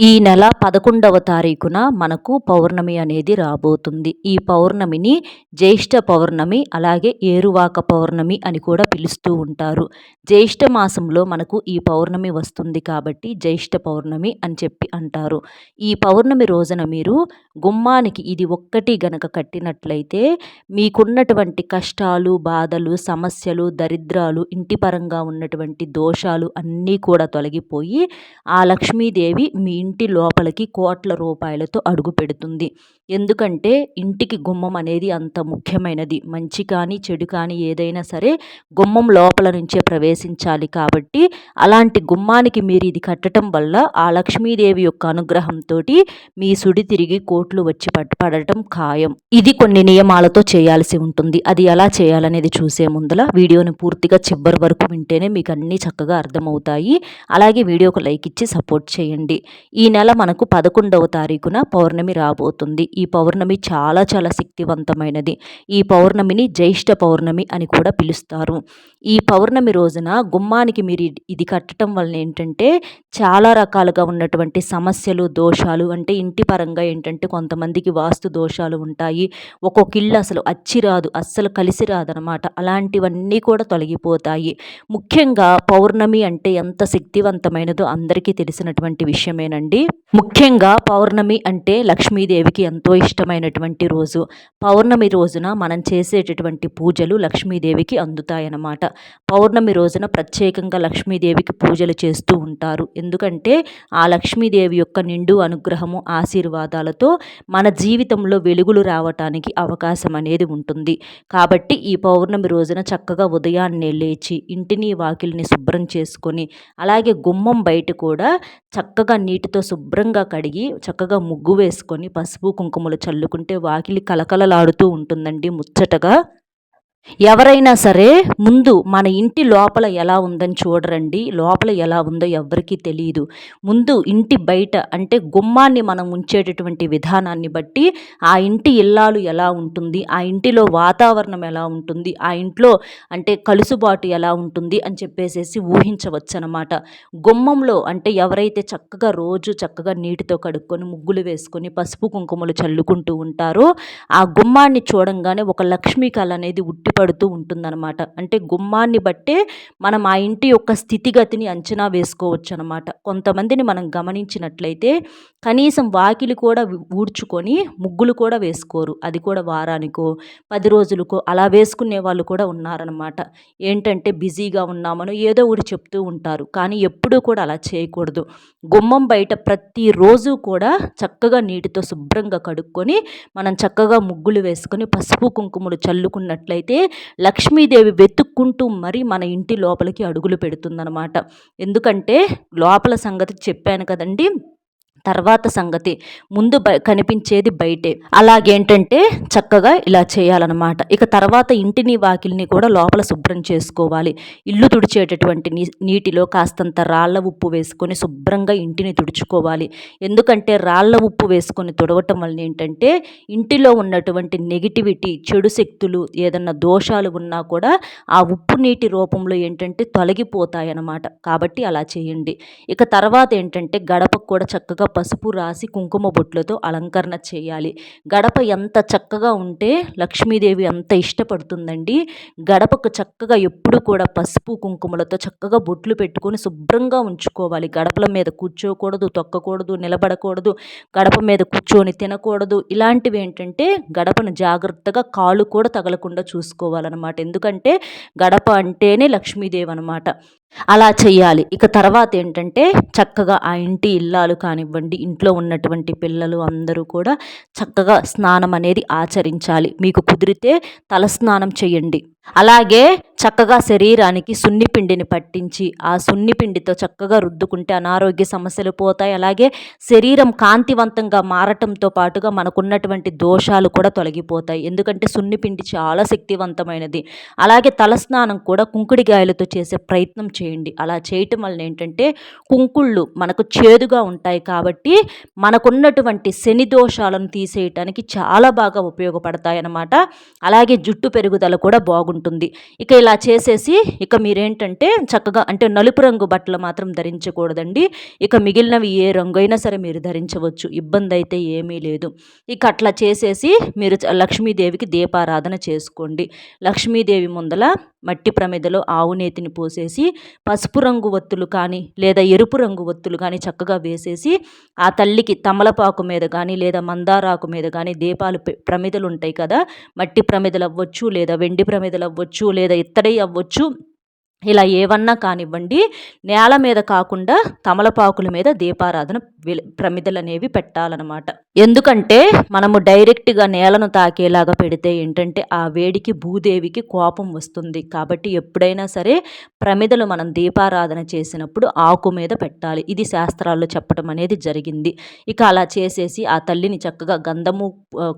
ఈ నెల 11వ తారీఖున మనకు పౌర్ణమి అనేది రాబోతుంది. ఈ పౌర్ణమిని జ్యేష్ఠ పౌర్ణమి, అలాగే ఏరువాక పౌర్ణమి అని కూడా పిలుస్తూ ఉంటారు. జ్యేష్ఠ మాసంలో మనకు ఈ పౌర్ణమి వస్తుంది కాబట్టి జ్యేష్ఠ పౌర్ణమి అని చెప్పి అంటారు. ఈ పౌర్ణమి రోజున మీరు గుమ్మానికి ఇది ఒక్కటి గనక కట్టినట్లయితే మీకున్నటువంటి కష్టాలు, బాధలు, సమస్యలు, దరిద్రాలు, ఇంటి పరంగా ఉన్నటువంటి దోషాలు అన్నీ కూడా తొలగిపోయి ఆ లక్ష్మీదేవి మీ ఇంటి లోపలికి కోట్ల రూపాయలతో అడుగు పెడుతుంది. ఎందుకంటే ఇంటికి గుమ్మం అనేది అంత ముఖ్యమైనది. మంచి కానీ చెడు కానీ ఏదైనా సరే గుమ్మం లోపల నుంచే ప్రవేశించాలి కాబట్టి అలాంటి గుమ్మానికి మీరు ఇది కట్టడం వల్ల ఆ లక్ష్మీదేవి యొక్క అనుగ్రహంతో మీ సుడి తిరిగి కోట్లు వచ్చి పడటం ఖాయం. ఇది కొన్ని నియమాలతో చేయాల్సి ఉంటుంది. అది ఎలా చేయాలనేది చూసే ముందల వీడియోని పూర్తిగా చివరి వరకు వింటేనే మీకు అన్నీ చక్కగా అర్థమవుతాయి. అలాగే వీడియోకి లైక్ ఇచ్చి సపోర్ట్ చేయండి. ఈ నెల మనకు 11వ తారీఖున పౌర్ణమి రాబోతుంది. ఈ పౌర్ణమి చాలా చాలా శక్తివంతమైనది. ఈ పౌర్ణమిని జ్యేష్ఠ పౌర్ణమి అని కూడా పిలుస్తారు. ఈ పౌర్ణమి రోజున గుమ్మానికి మీరు ఇది కట్టడం వలన ఏంటంటే చాలా రకాలుగా ఉన్నటువంటి సమస్యలు, దోషాలు అంటే ఇంటి పరంగా ఏంటంటే కొంతమందికి వాస్తు దోషాలు ఉంటాయి. ఒక్కొక్క ఇల్లు అసలు అచ్చిరాదు, అస్సలు కలిసి రాదనమాట. అలాంటివన్నీ కూడా తొలగిపోతాయి. ముఖ్యంగా పౌర్ణమి అంటే ఎంత శక్తివంతమైనదో అందరికీ తెలిసినటువంటి విషయమేనండి. ముఖ్యంగా పౌర్ణమి అంటే లక్ష్మీదేవికి ఎంతో ఇష్టమైనటువంటి రోజు. పౌర్ణమి రోజున మనం చేసేటటువంటి పూజలు లక్ష్మీదేవికి అందుతాయన్నమాట. పౌర్ణమి రోజున ప్రత్యేకంగా లక్ష్మీదేవికి పూజలు చేస్తూ ఉంటారు. ఎందుకంటే ఆ లక్ష్మీదేవి యొక్క నిండు అనుగ్రహము, ఆశీర్వాదాలతో మన జీవితంలో వెలుగులు రావటానికి అవకాశం అనేది ఉంటుంది. కాబట్టి ఈ పౌర్ణమి రోజున చక్కగా ఉదయాన్నే లేచి ఇంటిని వాకిలిని శుభ్రం చేసుకొని అలాగే గుమ్మం బయట కూడా చక్కగా నీటితో శుభ్రంగా కడిగి చక్కగా ముగ్గు వేసుకొని పసుపు కుంకుమలు చల్లుకుంటే వాకిలి కలకలలాడుతూ ఉంటుందండి ముచ్చటగా. ఎవరైనా సరే ముందు మన ఇంటి లోపల ఎలా ఉందని చూడరండి. లోపల ఎలా ఉందో ఎవ్వరికీ తెలియదు. ముందు ఇంటి బయట అంటే గుమ్మాన్ని మనం ఉంచేటటువంటి విధానాన్ని బట్టి ఆ ఇంటి ఇల్లాలు ఎలా ఉంటుంది, ఆ ఇంటిలో వాతావరణం ఎలా ఉంటుంది, ఆ ఇంట్లో అంటే కలుసుబాటు ఎలా ఉంటుంది అని చెప్పేసేసి ఊహించవచ్చు అనమాట. గుమ్మంలో అంటే ఎవరైతే చక్కగా రోజు చక్కగా నీటితో కడుక్కొని ముగ్గులు వేసుకొని పసుపు కుంకుమలు చల్లుకుంటూ ఉంటారో ఆ గుమ్మాన్ని చూడంగానే ఒక లక్ష్మీ కళ అనేది పడుతూ ఉంటుందన్నమాట. అంటే గుమ్మాన్ని బట్టే మనం ఆ ఇంటి యొక్క స్థితిగతిని అంచనా వేసుకోవచ్చు అనమాట. కొంతమందిని మనం గమనించినట్లయితే కనీసం వాకిలి కూడా ఊడ్చుకొని ముగ్గులు కూడా వేసుకోరు. అది కూడా వారానికో 10 రోజులకో అలా వేసుకునే వాళ్ళు కూడా ఉన్నారనమాట. ఏంటంటే బిజీగా ఉన్నామనో ఏదో ఒకటి చెప్తూ ఉంటారు. కానీ ఎప్పుడూ కూడా అలా చేయకూడదు. గుమ్మం బయట ప్రతిరోజు కూడా చక్కగా నీటితో శుభ్రంగా కడుక్కొని మనం చక్కగా ముగ్గులు వేసుకొని పసుపు కుంకుమలు చల్లుకున్నట్లయితే లక్ష్మీదేవి వెతుక్కుంటూ మరి మన ఇంటి లోపలికి అడుగులు పెడుతుందన్నమాట. ఎందుకంటే లోపల సంగతి చెప్పాను కదండి, తర్వాత సంగతి ముందు కనిపించేది బయటే. అలాగేంటంటే చక్కగా ఇలా చేయాలన్నమాట. ఇక తర్వాత ఇంటిని వాకిలిని కూడా లోపల శుభ్రం చేసుకోవాలి. ఇల్లు తుడిచేటటువంటి నీటిలో కాస్తంత రాళ్ళ ఉప్పు వేసుకొని శుభ్రంగా ఇంటిని తుడుచుకోవాలి. ఎందుకంటే రాళ్ళ ఉప్పు వేసుకొని తుడవటం వలన ఏంటంటే ఇంటిలో ఉన్నటువంటి నెగిటివిటీ, చెడు శక్తులు, ఏదన్నా దోషాలు ఉన్నా కూడా ఆ ఉప్పు నీటి రూపంలో ఏంటంటే తొలగిపోతాయన్నమాట. కాబట్టి అలా చేయండి. ఇక తర్వాత ఏంటంటే గడపకు కూడా చక్కగా పసుపు రాసి కుంకుమ బొట్లతో అలంకరణ చేయాలి. గడప ఎంత చక్కగా ఉంటే లక్ష్మీదేవి అంత ఇష్టపడుతుందండి. గడపకు చక్కగా ఎప్పుడు కూడా పసుపు కుంకుమలతో చక్కగా బొట్లు పెట్టుకొని శుభ్రంగా ఉంచుకోవాలి. గడపల మీద కూర్చోకూడదు, తొక్కకూడదు, నిలబడకూడదు, గడప మీద కూర్చొని తినకూడదు. ఇలాంటివి ఏంటంటే గడపను జాగ్రత్తగా కాళ్ళు కూడా తగలకుండా చూసుకోవాలన్నమాట. ఎందుకంటే గడప అంటేనే లక్ష్మీదేవి అనమాట. అలా చెయ్యాలి. ఇక తర్వాత ఏంటంటే చక్కగా ఆ ఇంటి ఇల్లాలు కానివ్వండి, ఇంట్లో ఉన్నటువంటి పిల్లలు అందరూ కూడా చక్కగా స్నానం అనేది ఆచరించాలి. మీకు కుదిరితే తలస్నానం చేయండి. అలాగే చక్కగా శరీరానికి సున్నిపిండిని పట్టించి ఆ సున్నిపిండితో చక్కగా రుద్దుకుంటే అనారోగ్య సమస్యలు పోతాయి. అలాగే శరీరం కాంతివంతంగా మారటంతో పాటుగా మనకున్నటువంటి దోషాలు కూడా తొలగిపోతాయి. ఎందుకంటే సున్నిపిండి చాలా శక్తివంతమైనది. అలాగే తలస్నానం కూడా కుంకుడికాయలతో చేసే ప్రయత్నం చేయండి. అలా చేయటం వలన ఏంటంటే కుంకుళ్ళు మనకు చేదుగా ఉంటాయి కాబట్టి మనకున్నటువంటి శని దోషాలను తీసేయటానికి చాలా బాగా ఉపయోగపడతాయి అన్నమాట. అలాగే జుట్టు పెరుగుదల కూడా బాగుంటుంది. బాగుంటుంది. ఇక ఇలా చేసేసి ఇక మీరేంటంటే చక్కగా అంటే నలుపు రంగు బట్టలు మాత్రం ధరించకూడదండి. ఇక మిగిలినవి ఏ రంగు అయినా సరే మీరు ధరించవచ్చు. ఇబ్బందయితే ఏమీ లేదు. ఇక అట్లా చేసేసి మీరు లక్ష్మీదేవికి దీపారాధన చేసుకోండి. లక్ష్మీదేవి ముందల మట్టి ప్రమిదలో ఆవు నేతిని పోసేసి పసుపు రంగు ఒత్తులు కానీ లేదా ఎరుపు రంగు ఒత్తులు కానీ చక్కగా వేసేసి ఆ తల్లికి తమలపాకు మీద కానీ లేదా మందారాకు మీద కానీ దీపాలు ప్రమిదలు ఉంటాయి కదా, మట్టి ప్రమిదలు అవ్వచ్చు లేదా వెండి ప్రమిదలు అవ్వచ్చు లేదా ఇత్తడి అవ్వచ్చు, ఇలా ఏవన్నా కానివ్వండి, నేల మీద కాకుండా తమలపాకుల మీద దీపారాధన ప్రమిదలనేవి పెట్టాలన్నమాట. ఎందుకంటే మనము డైరెక్ట్గా నేలను తాకేలాగా పెడితే ఏంటంటే ఆ వేడికి భూదేవికి కోపం వస్తుంది. కాబట్టి ఎప్పుడైనా సరే ప్రమిదలు మనం దీపారాధన చేసినప్పుడు ఆకు మీద పెట్టాలి. ఇది శాస్త్రాల్లో చెప్పడం అనేది జరిగింది. ఇక అలా చేసేసి ఆ తల్లిని చక్కగా గంధము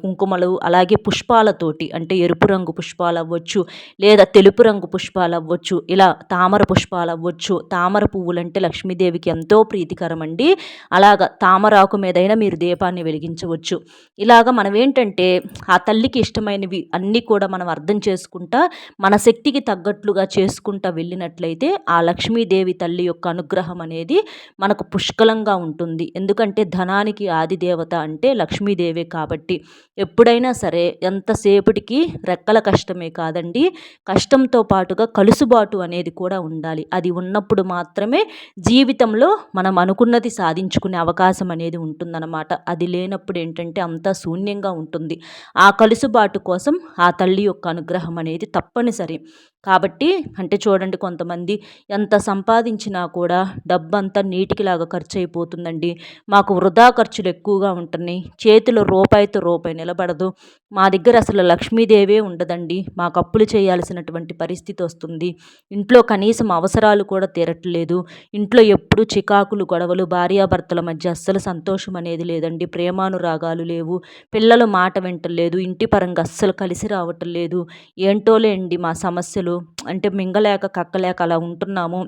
కుంకుమలు అలాగే పుష్పాలతోటి అంటే ఎరుపు రంగు పుష్పాలు అవ్వచ్చు లేదా తెలుపు రంగు పుష్పాలు అవ్వచ్చు, ఇలా తామర పుష్పాలు అవ్వచ్చు. తామర పువ్వులంటే లక్ష్మీదేవికి ఎంతో ప్రీతికరం అండి. అలాగా తామరాకు మీదైనా మీరు దీపాన్ని వెలిగించవచ్చు. ఇలాగ మనం ఏంటంటే ఆ తల్లికి ఇష్టమైనవి అన్నీ కూడా మనం అర్థం చేసుకుంటా మన శక్తికి తగ్గట్లుగా చేసుకుంటా వెళ్ళినట్లయితే ఆ లక్ష్మీదేవి తల్లి యొక్క అనుగ్రహం అనేది మనకు పుష్కలంగా ఉంటుంది. ఎందుకంటే ధనానికి ఆది దేవత అంటే లక్ష్మీదేవే కాబట్టి ఎప్పుడైనా సరే ఎంతసేపటికి రెక్కల కష్టమే కాదండి, కష్టంతో పాటుగా కలుసుబాటు అనేది కూడా ఉండాలి. అది ఉన్నప్పుడు మాత్రమే జీవితంలో మనం అనుకున్నది సాధించుకునే అవకాశం అనేది ఉంటుందన్నమాట. అది లేనప్పుడు ఏంటంటే అంతా శూన్యంగా ఉంటుంది. ఆ కలుసుబాటు కోసం ఆ తల్లి యొక్క అనుగ్రహం అనేది తప్పనిసరి. కాబట్టి అంటే చూడండి, కొంతమంది ఎంత సంపాదించినా కూడా డబ్బంతా నీటికిలాగా ఖర్చు అయిపోతుందండి, మాకు వృధా ఖర్చులు ఎక్కువగా ఉంటున్నాయి, చేతిలో రూపాయితో రూపాయి నిలబడదు, మా దగ్గర అసలు లక్ష్మీదేవే ఉండదండి, మాకు అప్పులు చేయాల్సినటువంటి పరిస్థితి వస్తుంది, ఇంట్లో కనీసం అవసరాలు కూడా తీరట్లేదు, ఇంట్లో ఎప్పుడు చికాకులు గొడవలు, భార్యాభర్తల మధ్య అస్సలు సంతోషం అనేది లేదండి, ప్రేమానురాగాలు లేవు, పిల్లలు మాట వింటలేదు, ఇంటి పరంగా అస్సలు కలిసి రావటం లేదు, ఏంటోలేండి మా సమస్యలు, అంటే మింగలేక కక్కలేక అలా ఉంటున్నాము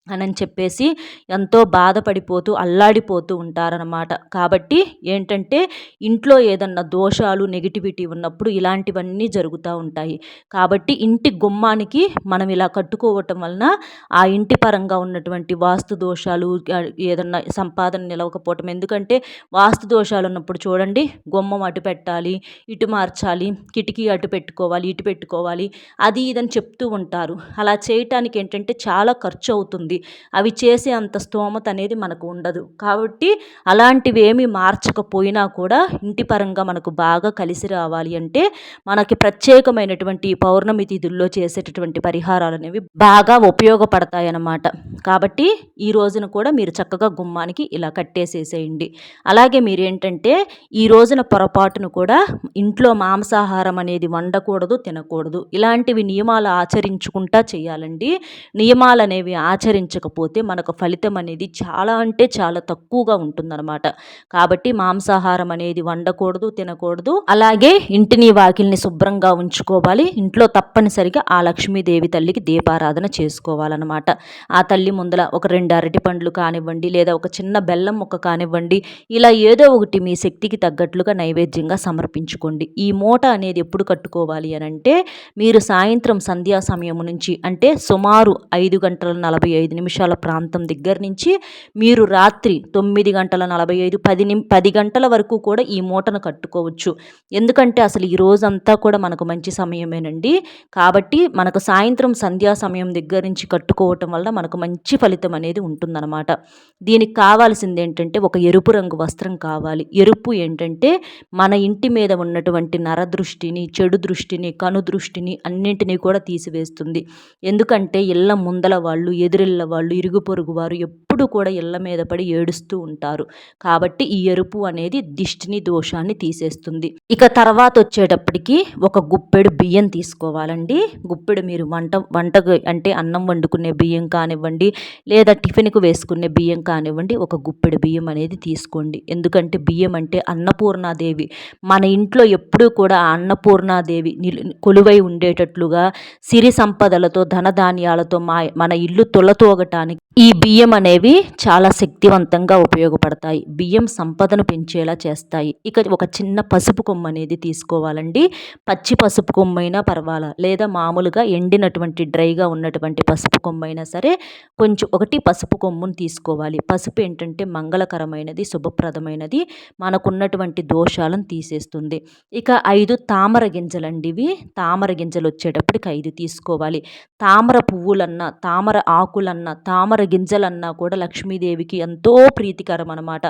అని చెప్పేసి ఎంతో బాధపడిపోతూ అల్లాడిపోతూ ఉంటారనమాట. కాబట్టి ఏంటంటే ఇంట్లో ఏదన్నా దోషాలు నెగిటివిటీ ఉన్నప్పుడు ఇలాంటివన్నీ జరుగుతూ ఉంటాయి. కాబట్టి ఇంటి గుమ్మానికి మనం ఇలా కట్టుకోవటం వలన ఆ ఇంటి పరంగా ఉన్నటువంటి వాస్తు దోషాలు ఏదన్నా సంపాదన నిలవకపోవటం, ఎందుకంటే వాస్తు దోషాలు ఉన్నప్పుడు చూడండి, గుమ్మం అటు పెట్టాలి, ఇటు మార్చాలి, కిటికీ అటు పెట్టుకోవాలి, ఇటు పెట్టుకోవాలి, అది ఇదని చెప్తూ ఉంటారు. అలా చేయటానికి ఏంటంటే చాలా ఖర్చు అవుతుంది. అవి చేసే అంత స్తోమత అనేది మనకు ఉండదు. కాబట్టి అలాంటివి ఏమీ మార్చకపోయినా కూడా ఇంటి పరంగా మనకు బాగా కలిసి రావాలి అంటే మనకి ప్రత్యేకమైనటువంటి పౌర్ణమి తిథుల్లో చేసేటటువంటి పరిహారాలు అనేవి బాగా ఉపయోగపడతాయి అన్నమాట. కాబట్టి ఈ రోజున కూడా మీరు చక్కగా గుమ్మానికి ఇలా కట్టేసేసేయండి. అలాగే మీరేంటంటే ఈ రోజున పొరపాటును కూడా ఇంట్లో మాంసాహారం అనేది వండకూడదు, తినకూడదు, ఇలాంటివి నియమాలు ఆచరించుకుంటా చేయాలండి. నియమాలు అనేవి ఆచరించకపోతే మనకు ఫలితం అనేది చాలా అంటే చాలా తక్కువగా ఉంటుందన్నమాట. కాబట్టి మాంసాహారం అనేది వండకూడదు, తినకూడదు. అలాగే ఇంటిని వాకిల్ని శుభ్రంగా ఉంచుకోవాలి. ఇంట్లో తప్పనిసరిగా ఆ లక్ష్మీదేవి తల్లికి దీపారాధన చేసుకోవాలన్నమాట. ఆ తల్లి ముందల ఒక 2 అరటి పండ్లు కానివ్వండి లేదా ఒక చిన్న బెల్లం ముక్క కానివ్వండి, ఇలా ఏదో ఒకటి మీ శక్తికి తగ్గట్లుగా నైవేద్యంగా సమర్పించుకోండి. ఈ మూట అనేది ఎప్పుడు కట్టుకోవాలి అని అంటే మీరు సాయంత్రం సంధ్యా సమయం నుంచి అంటే సుమారు 5:45 ప్రాంతం దగ్గర నుంచి మీరు రాత్రి 9:45 10 గంటల వరకు కూడా ఈ మూటను కట్టుకోవచ్చు. ఎందుకంటే అసలు ఈ రోజంతా కూడా మనకు మంచి సమయమేనండి. కాబట్టి మనకు సాయంత్రం సంధ్యా సమయం దగ్గర నుంచి కట్టుకోవటం వల్ల మనకు మంచి ఫలితం అనేది ఉంటుందన్నమాట. దీనికి కావాల్సింది ఏంటంటే ఒక ఎరుపు రంగు వస్త్రం కావాలి. ఎరుపు ఏంటంటే మన ఇంటి మీద ఉన్నటువంటి నరదృష్టిని, చెడు దృష్టిని, కను దృష్టిని అన్నింటినీ కూడా తీసివేస్తుంది. ఎందుకంటే ఇళ్ళ ముందల వాళ్ళు, ఎదురిళ్ళ వాళ్ళు, ఇరుగు పొరుగు వారు ఎప్పుడు కూడా ఇళ్ళ మీద పడి ఏడుస్తూ ఉంటారు. కాబట్టి ఈ ఎరుపు అనేది దిష్టిని, దోషాన్ని తీసేస్తుంది. ఇక తర్వాత వచ్చేటప్పటికి ఒక గుప్పెడు బియ్యం తీసుకోవాలండి. గుప్పెడు మీరు వంటకు అంటే అన్నం వండుకునే బియ్యం కానివ్వండి లేదా టిఫిన్కు వేసుకునే బియ్యం కానివ్వండి, ఒక గుప్పెడు బియ్యం అనేది తీసుకోండి. ఎందుకంటే బియ్యం అంటే అన్నపూర్ణాదేవి. మన ఇంట్లో ఎప్పుడూ కూడా ఆ అన్నపూర్ణాదేవి కొలువై ఉండేటట్లుగా సిరి సంపదలతో ధనధాన్యాలతో మన ఇల్లు తొలతూగటానికి ఈ బియ్యం అనేవి చాలా శక్తివంతంగా ఉపయోగపడతాయి. బియ్యం సంపదను పెంచేలా చేస్తాయి. ఇక ఒక చిన్న పసుపు కొమ్ము అనేది తీసుకోవాలండి. పచ్చి పసుపు కొమ్మైనా పర్వాలా, లేదా మామూలుగా ఎండినటువంటి డ్రైగా ఉన్నటువంటి పసుపు కొమ్మైనా సరే, కొంచెం ఒకటి పసుపు కొమ్మును తీసుకోవాలి. పసుపు ఏంటంటే మంగళకరమైనది, శుభప్రదమైనది, మనకున్నటువంటి దోషాలను తీసేస్తుంది. ఇక 5 తామర గింజలండి ఇవి. తామర గింజలు వచ్చేటప్పటికి 5 తీసుకోవాలి. తామర పువ్వులన్నా, తామర ఆకులన్నా, తామర గింజలన్నా కూడా లక్ష్మీదేవికి ఎంతో ప్రీతికరం అనమాట.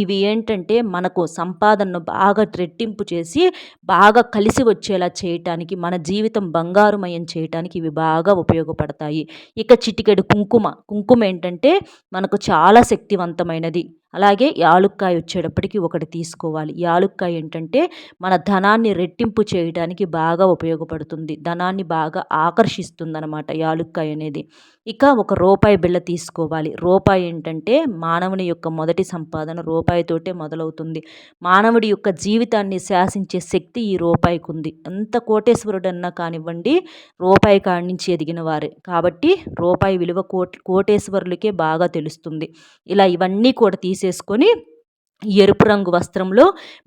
ఇవి ఏంటంటే మనకు సంపాదనను బాగా రెట్టింపు చేసి బాగా కలిసి వచ్చేలా చేయటానికి, మన జీవితం బంగారుమయం చేయటానికి ఇవి బాగా ఉపయోగపడతాయి. ఇక చిటికెడు కుంకుమ ఏంటంటే మనకు చాలా శక్తివంతమైనది. అలాగే యాలుక్కాయ వచ్చేటప్పటికి ఒకటి తీసుకోవాలి. యాలుక్కాయ ఏంటంటే మన ధనాన్ని రెట్టింపు చేయడానికి బాగా ఉపయోగపడుతుంది. ధనాన్ని బాగా ఆకర్షిస్తుందన్నమాట యాలుక్కాయ అనేది. ఇక ఒక రూపాయి బిళ్ళ తీసుకోవాలి. రూపాయి ఏంటంటే మానవుని యొక్క మొదటి సంపాదన రూపాయితోటే మొదలవుతుంది. మానవుడి యొక్క జీవితాన్ని శాసించే శక్తి ఈ రూపాయికి ఉంది. ఎంత కోటేశ్వరుడన్నా కానివ్వండి, రూపాయి కాడి నుంచి ఎదిగిన వారే. కాబట్టి రూపాయి విలువ కోటేశ్వరులకే బాగా తెలుస్తుంది. ఇలా ఇవన్నీ కూడా తీసేసుకొని ఎరుపు రంగు వస్త్రంలో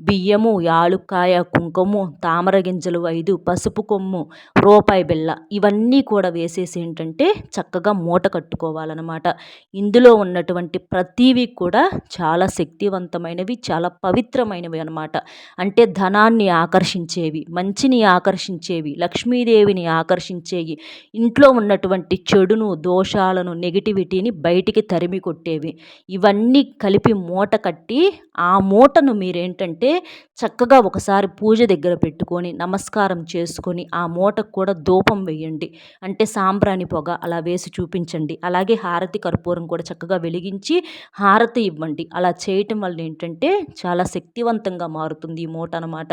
బియ్యము, యాలుక్కాయ, కుంకుమ, తామర గింజలు 5, పసుపు కొమ్ము, రూపాయి బిళ్ళ ఇవన్నీ కూడా వేసేసి ఏంటంటే చక్కగా మూట కట్టుకోవాలన్నమాట. ఇందులో ఉన్నటువంటి ప్రతివి కూడా చాలా శక్తివంతమైనవి, చాలా పవిత్రమైనవి అన్నమాట. అంటే ధనాన్ని ఆకర్షించేవి, మంచిని ఆకర్షించేవి, లక్ష్మీదేవిని ఆకర్షించేవి, ఇంట్లో ఉన్నటువంటి చెడును, దోషాలను, నెగిటివిటీని బయటికి తరిమి కొట్టేవి. ఇవన్నీ కలిపి మూట కట్టి ఆ మూటను మీరేంటంటే చక్కగా ఒకసారి పూజ దగ్గర పెట్టుకొని నమస్కారం చేసుకొని ఆ మూటకు కూడా ధూపం వేయండి. అంటే సాంబ్రాణి పొగ అలా వేసి చూపించండి. అలాగే హారతి కర్పూరం కూడా చక్కగా వెలిగించి హారతి ఇవ్వండి. అలా చేయటం వల్ల ఏంటంటే చాలా శక్తివంతంగా మారుతుంది ఈ మూట అనమాట.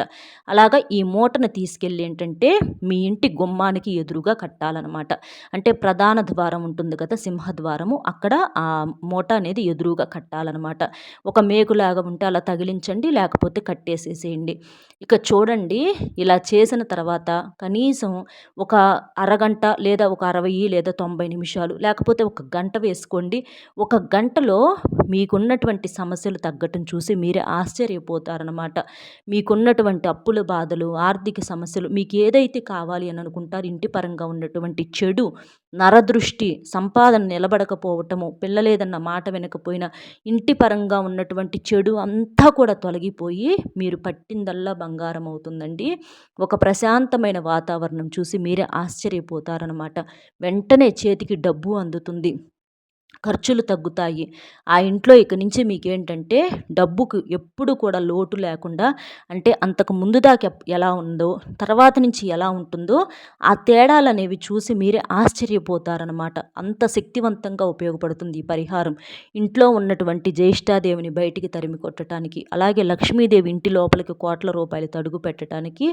అలాగా ఈ మూటను తీసుకెళ్ళి ఏంటంటే మీ ఇంటి గుమ్మానికి ఎదురుగా కట్టాలన్నమాట. అంటే ప్రధాన ద్వారం ఉంటుంది కదా, సింహద్వారము, అక్కడ ఆ మూట అనేది ఎదురుగా కట్టాలన్నమాట. ఒక మేకులాగా ఉంటే అలా తగిలించండి, లేకపోతే కట్టేసేసేయండి. ఇక చూడండి, ఇలా చేసిన తర్వాత కనీసం ఒక అరగంట లేదా ఒక 60 లేదా 90 నిమిషాలు లేకపోతే ఒక గంట వేసుకోండి. ఒక గంటలో మీకున్నటువంటి సమస్యలు తగ్గటం చూసి మీరే ఆశ్చర్యపోతారనమాట. మీకున్నటువంటి అప్పుల బాధలు, ఆర్థిక సమస్యలు, మీకు ఏదైతే కావాలి అని అనుకుంటారు, ఇంటి పరంగా ఉన్నటువంటి చెడు, నరదృష్టి, సంపాదన నిలబడకపోవటము, పిల్లలేదన్న మాట వినకపోయినా, ఇంటి పరంగా ఉన్నటువంటి చెడు అంతా కూడా తొలగిపోయి మీరు పట్టిందల్లా బంగారం అవుతుందండి. ఒక ప్రశాంతమైన వాతావరణం చూసి మీరే ఆశ్చర్యపోతారనమాట. వెంటనే చేతికి డబ్బు అందుతుంది, ఖర్చులు తగ్గుతాయి. ఆ ఇంట్లో ఇక నుంచి మీకేంటంటే డబ్బుకు ఎప్పుడు కూడా లోటు లేకుండా, అంటే అంతకు ముందు దాకా ఎలా ఉందో తర్వాత నుంచి ఎలా ఉంటుందో ఆ తేడాలనేవి చూసి మీరే ఆశ్చర్యపోతారనమాట. అంత శక్తివంతంగా ఉపయోగపడుతుంది ఈ పరిహారం. ఇంట్లో ఉన్నటువంటి జ్యేష్ఠాదేవిని బయటికి తరిమి కొట్టడానికి, అలాగే లక్ష్మీదేవి ఇంటి లోపలికి కోట్ల రూపాయలు తడుగు పెట్టడానికి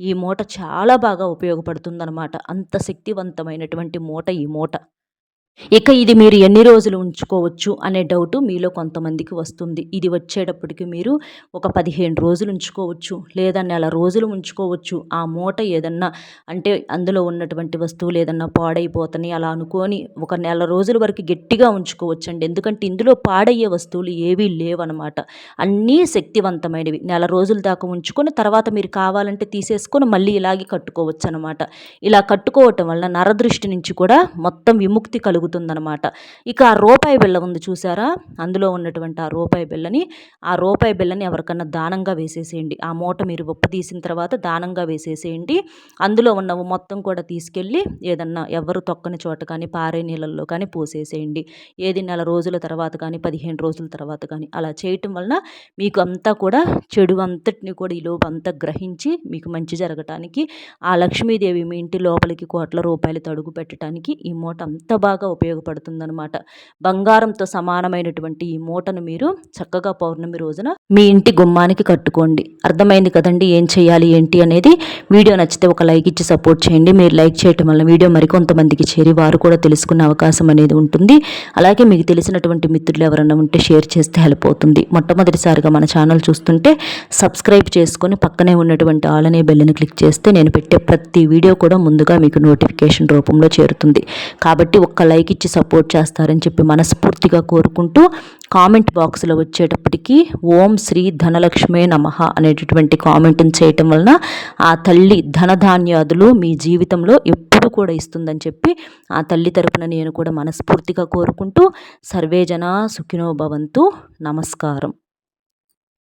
ఈ మూట చాలా బాగా ఉపయోగపడుతుందన్నమాట. అంత శక్తివంతమైనటువంటి మూట ఈ మూట. ఇక ఇది మీరు ఎన్ని రోజులు ఉంచుకోవచ్చు అనే డౌటు మీలో కొంతమందికి వస్తుంది. ఇది వచ్చేటప్పటికి మీరు ఒక 15 రోజులు ఉంచుకోవచ్చు, లేదా నెల రోజులు ఉంచుకోవచ్చు. ఆ మూట ఏదన్నా అంటే అందులో ఉన్నటువంటి వస్తువులు ఏదన్నా పాడైపోతాయి అలా అనుకొని ఒక నెల రోజుల వరకు గట్టిగా ఉంచుకోవచ్చండి. ఎందుకంటే ఇందులో పాడయ్యే వస్తువులు ఏవీ లేవన్నమాట. అన్నీ శక్తివంతమైనవి. నెల రోజుల దాకా ఉంచుకొని తర్వాత మీరు కావాలంటే తీసేసుకొని మళ్ళీ ఇలాగే కట్టుకోవచ్చు అనమాట. ఇలా కట్టుకోవటం వల్ల నరదృష్టి నుంచి కూడా మొత్తం విముక్తి కలుగుతుందన్నమాట. ఇక ఆ రూపాయి బిళ్ళ ఉంది చూసారా, అందులో ఉన్నటువంటి ఆ రూపాయి బిళ్ళని ఎవరికన్నా దానంగా వేసేసేయండి. ఆ మూట మీరు తీసిన తర్వాత దానంగా వేసేసేయండి. అందులో ఉన్నవి మొత్తం కూడా తీసుకెళ్ళి ఏదన్నా ఎవరు తొక్కని చోట కానీ పారే నీళ్ళల్లో కానీ పోసేసేయండి. ఏది నెల రోజుల తర్వాత కానీ 15 రోజుల తర్వాత కానీ అలా చేయటం వలన మీకు అంతా కూడా చెడు అంతటిని కూడా ఈ లోపు అంతా గ్రహించి మీకు మంచి జరగటానికి, ఆ లక్ష్మీదేవి మీ ఇంటి లోపలికి కోట్ల రూపాయలు తడుగు పెట్టడానికి ఈ మూట అంత బాగా ఉపయోగపడుతుందన్నమాట. బంగారంతో సమానమైనటువంటి ఈ మూటను మీరు చక్కగా పౌర్ణమి రోజున మీ ఇంటి గుమ్మానికి కట్టుకోండి. అర్థమైంది కదండి ఏం చేయాలి ఏంటి అనేది. వీడియో నచ్చితే ఒక లైక్ ఇచ్చి సపోర్ట్ చేయండి. మీరు లైక్ చేయటం వల్ల వీడియో మరికొంతమందికి చేరి వారు కూడా తెలుసుకునే అవకాశం అనేది ఉంటుంది. అలాగే మీకు తెలిసినటువంటి మిత్రులు ఎవరైనా ఉంటే షేర్ చేస్తే హెల్ప్ అవుతుంది. మొట్టమొదటిసారిగా మన ఛానల్ చూస్తుంటే సబ్స్క్రైబ్ చేసుకొని పక్కనే ఉన్నటువంటి ఆల్ అనే బెల్ని క్లిక్ చేస్తే నేను పెట్టే ప్రతి వీడియో కూడా ముందుగా మీకు నోటిఫికేషన్ రూపంలో చేరుతుంది. కాబట్టి ఒక్క లైక్ లైక్ ఇచ్చి సపోర్ట్ చేస్తారని చెప్పి మనస్ఫూర్తిగా కోరుకుంటూ, కామెంట్ బాక్స్లో వచ్చేటప్పటికి ఓం శ్రీ ధనలక్ష్మే నమః అనేటటువంటి కామెంట్ని చేయటం వలన ఆ తల్లి ధనధాన్యాదులు మీ జీవితంలో ఎప్పుడు కూడా ఇస్తుందని చెప్పి ఆ తల్లి తరపున నేను కూడా మనస్ఫూర్తిగా కోరుకుంటూ, సర్వేజన సుఖినో భవంతు. నమస్కారం.